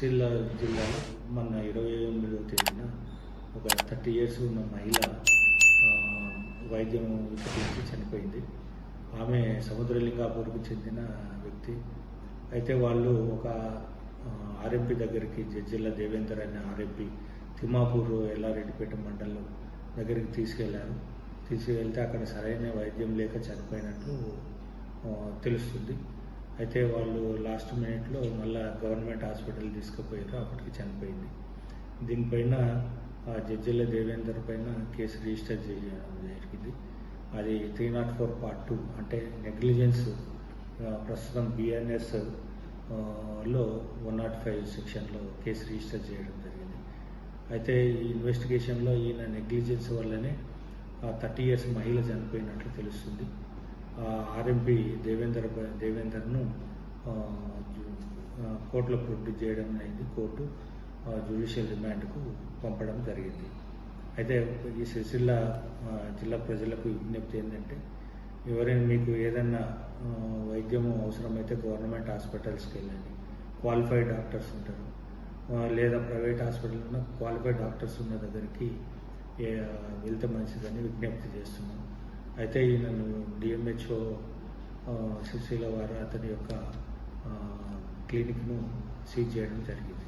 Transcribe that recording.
సిరిసిల్ల జిల్లాలో మొన్న 28వ తేదీన ఒక 30 ఇయర్స్ ఉన్న మహిళ వైద్యం వికటించి చనిపోయింది. ఆమె సముద్రలింగాపూర్కు చెందిన వ్యక్తి. అయితే వాళ్ళు ఒక ఆర్ఎంపీ దగ్గరికి జడ్జిల్ల దేవేందర్ అనే ఆర్ఎంపీ తిమ్మాపూర్ ఎల్లారెడ్డిపేట మండలం దగ్గరికి తీసుకెళ్తే అక్కడ సరైన వైద్యం లేక చనిపోయినట్లు తెలుస్తుంది. అయితే వాళ్ళు లాస్ట్ మినిట్లో మళ్ళీ గవర్నమెంట్ హాస్పిటల్ తీసుకుపోయారు, అప్పటికి చనిపోయింది. దీనిపైన జడ్జిల దేవేందర్ పైన కేసు రిజిస్టర్ చేయడం జరిగింది. అది 304 Part 2 అంటే నెగ్లిజెన్స్, ప్రస్తుతం బిఎన్ఎస్ లో 105 సెక్షన్లో కేసు రిజిస్టర్ చేయడం జరిగింది. అయితే ఈ ఇన్వెస్టిగేషన్లో ఈయన నెగ్లిజెన్స్ వల్లనే 30 ఇయర్స్ మహిళ చనిపోయినట్లు తెలుస్తుంది. ఆర్ఎంపీ దేవేందర్ను కోర్టులో ప్రొడ్యూస్ చేయడం అయింది. కోర్టు జ్యుడిషియల్ రిమాండ్కు పంపడం జరిగింది. అయితే ఈ సిరిసిల్ల జిల్లా ప్రజలకు విజ్ఞప్తి ఏంటంటే, ఎవరైనా మీకు ఏదైనా వైద్యం అవసరమైతే గవర్నమెంట్ హాస్పిటల్స్కి వెళ్ళండి. క్వాలిఫైడ్ డాక్టర్స్ ఉంటారు, లేదా ప్రైవేట్ హాస్పిటల్ ఉన్న క్వాలిఫైడ్ డాక్టర్స్ ఉన్న దగ్గరికి వెళ్తే మంచిదని విజ్ఞప్తి చేస్తున్నాం. అయితే ఈయనను డిఎంహెచ్ఓ సిరిసిల్ల వారు అతని యొక్క క్లినిక్ను సీజ్ చేయడం జరిగింది.